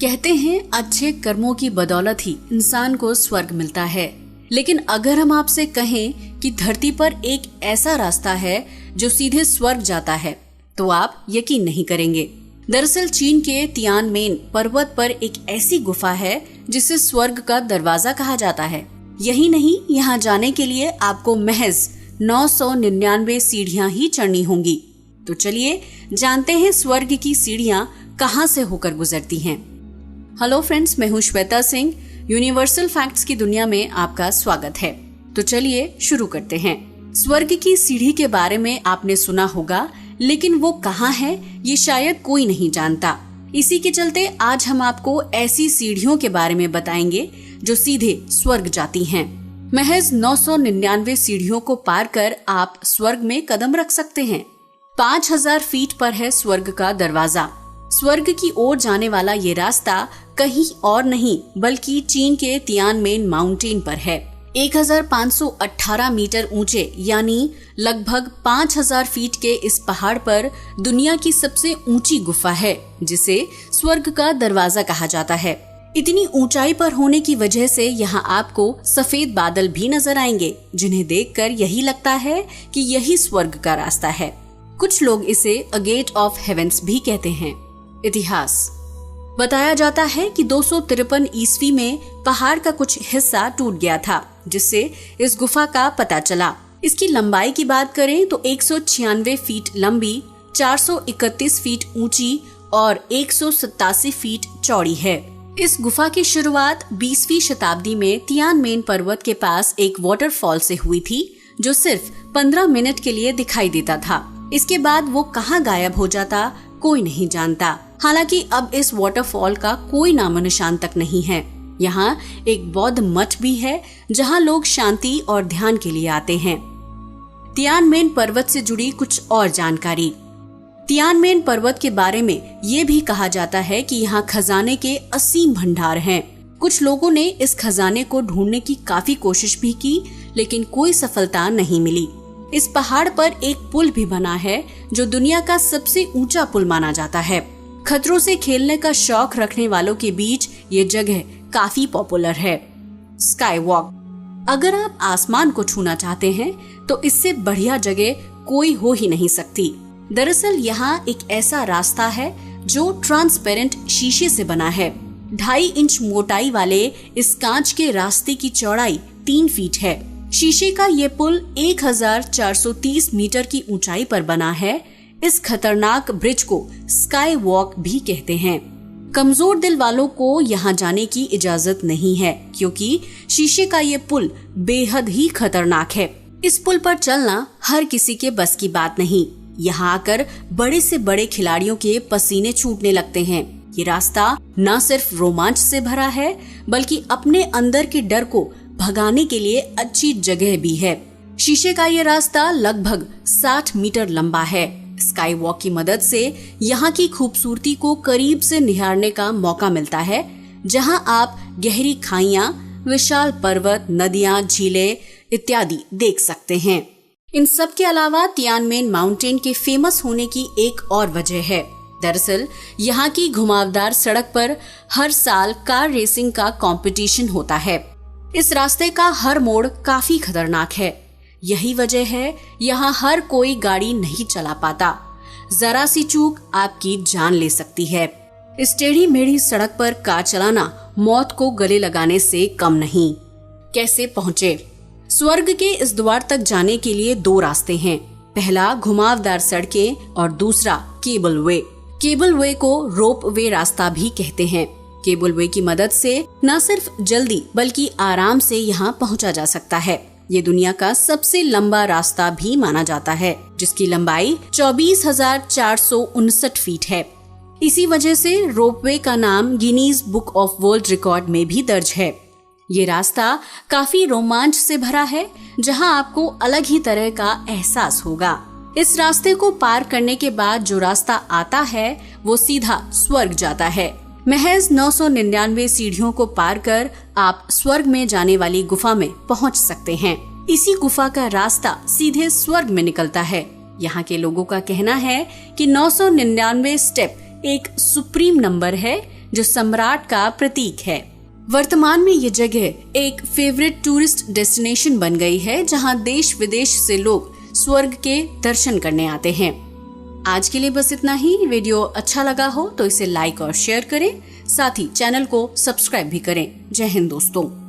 कहते हैं अच्छे कर्मों की बदौलत ही इंसान को स्वर्ग मिलता है, लेकिन अगर हम आपसे कहें कि धरती पर एक ऐसा रास्ता है जो सीधे स्वर्ग जाता है तो आप यकीन नहीं करेंगे। दरअसल चीन के तियानमेन पर्वत पर एक ऐसी गुफा है जिसे स्वर्ग का दरवाजा कहा जाता है। यही नहीं, यहाँ जाने के लिए आपको महज 999 सीढ़ियां ही चढ़नी होंगी। तो चलिए जानते हैं स्वर्ग की सीढ़ियां कहां से होकर गुजरती हैं। हेलो फ्रेंड्स, मैं हूं श्वेता सिंह। यूनिवर्सल फैक्ट्स की दुनिया में आपका स्वागत है। तो चलिए शुरू करते हैं। स्वर्ग की सीढ़ी के बारे में आपने सुना होगा, लेकिन वो कहाँ है ये शायद कोई नहीं जानता। इसी के चलते आज हम आपको ऐसी सीढ़ियों के बारे में बताएंगे जो सीधे स्वर्ग जाती हैं। महज 999 सीढ़ियों को पार कर आप स्वर्ग में कदम रख सकते हैं। 5000 फीट पर है स्वर्ग का दरवाजा। स्वर्ग की ओर जाने वाला ये रास्ता कहीं और नहीं बल्कि चीन के तियानमेन माउंटेन पर है। 1518 मीटर ऊंचे यानी लगभग 5000 फीट के इस पहाड़ पर दुनिया की सबसे ऊंची गुफा है, जिसे स्वर्ग का दरवाजा कहा जाता है। इतनी ऊंचाई पर होने की वजह से यहाँ आपको सफेद बादल भी नजर आएंगे, जिन्हें देखकर यही लगता है कि यही स्वर्ग का रास्ता है। कुछ लोग इसे अ गेट ऑफ हेवेंस भी कहते हैं। इतिहास बताया जाता है कि 253 ईस्वी में पहाड़ का कुछ हिस्सा टूट गया था, जिससे इस गुफा का पता चला। इसकी लंबाई की बात करें तो 196 फीट लंबी, 431 फीट ऊंची और 187 फीट चौड़ी है। इस गुफा की शुरुआत 20वीं शताब्दी में तियानमेन पर्वत के पास एक वाटरफॉल से हुई थी, जो सिर्फ 15 मिनट के लिए दिखाई देता था। इसके बाद वो कहाँ गायब हो जाता कोई नहीं जानता। हालांकि अब इस वाटरफॉल का कोई नामो निशान तक नहीं है। यहाँ एक बौद्ध मठ भी है जहाँ लोग शांति और ध्यान के लिए आते हैं। तियानमेन पर्वत से जुड़ी कुछ और जानकारी। तियानमेन पर्वत के बारे में ये भी कहा जाता है कि यहाँ खजाने के असीम भंडार हैं। कुछ लोगों ने इस खजाने को ढूंढने की काफी कोशिश भी की, लेकिन कोई सफलता नहीं मिली। इस पहाड़ पर एक पुल भी बना है जो दुनिया का सबसे ऊंचा पुल माना जाता है। खतरों से खेलने का शौक रखने वालों के बीच ये जगह काफी पॉपुलर है। Sky walk. अगर आप आसमान को छूना चाहते हैं तो इससे बढ़िया जगह कोई हो ही नहीं सकती। दरअसल यहाँ एक ऐसा रास्ता है जो ट्रांसपेरेंट शीशे से बना है। 2.5 इंच मोटाई वाले इस कांच के रास्ते की चौड़ाई 3 फीट है। शीशे का ये पुल 1430 मीटर की ऊंचाई पर बना है। इस खतरनाक ब्रिज को स्काई वॉक भी कहते हैं। कमजोर दिल वालों को यहाँ जाने की इजाजत नहीं है, क्योंकि शीशे का ये पुल बेहद ही खतरनाक है। इस पुल पर चलना हर किसी के बस की बात नहीं। यहाँ आकर बड़े से बड़े खिलाड़ियों के पसीने छूटने लगते हैं। ये रास्ता न सिर्फ रोमांच से भरा है, बल्कि अपने अंदर के डर को भगाने के लिए अच्छी जगह भी है। शीशे का ये रास्ता लगभग 60 मीटर लंबा है। स्काई वॉक की मदद से यहाँ की खूबसूरती को करीब से निहारने का मौका मिलता है, जहाँ आप गहरी खाइयाँ, विशाल पर्वत, नदियाँ, झीलें इत्यादि देख सकते हैं। इन सब के अलावा तियानमेन माउंटेन के फेमस होने की एक और वजह है। दरअसल यहाँ की घुमावदार सड़क पर हर साल कार रेसिंग का कंपटीशन होता है। इस रास्ते का हर मोड़ काफी खतरनाक है। यही वजह है यहाँ हर कोई गाड़ी नहीं चला पाता। जरा सी चूक आपकी जान ले सकती है। इस टेढ़ी मेढ़ी सड़क पर कार चलाना मौत को गले लगाने से कम नहीं। कैसे पहुँचे? स्वर्ग के इस द्वार तक जाने के लिए 2 रास्ते हैं। पहला घुमावदार सड़कें और दूसरा केबल वे। केबल वे को रोप वे रास्ता भी कहते हैं। केबल वे की मदद से न सिर्फ जल्दी बल्कि आराम से यहाँ पहुँचा जा सकता है। ये दुनिया का सबसे लंबा रास्ता भी माना जाता है, जिसकी लंबाई 24,459 फीट है। इसी वजह से रोपवे का नाम Guinness book of world record में भी दर्ज है। ये रास्ता काफी रोमांच से भरा है, जहाँ आपको अलग ही तरह का एहसास होगा। इस रास्ते को पार करने के बाद जो रास्ता आता है वो सीधा स्वर्ग जाता है। महज 999 सीढ़ियों को पार कर आप स्वर्ग में जाने वाली गुफा में पहुंच सकते हैं। इसी गुफा का रास्ता सीधे स्वर्ग में निकलता है। यहाँ के लोगों का कहना है कि 999 स्टेप एक सुप्रीम नंबर है जो सम्राट का प्रतीक है। वर्तमान में ये जगह एक फेवरेट टूरिस्ट डेस्टिनेशन बन गई है, जहां देश विदेश से लोग स्वर्ग के दर्शन करने आते हैं। आज के लिए बस इतना ही। वीडियो अच्छा लगा हो तो इसे लाइक और शेयर करें, साथ ही चैनल को सब्सक्राइब भी करें। जय हिंद दोस्तों।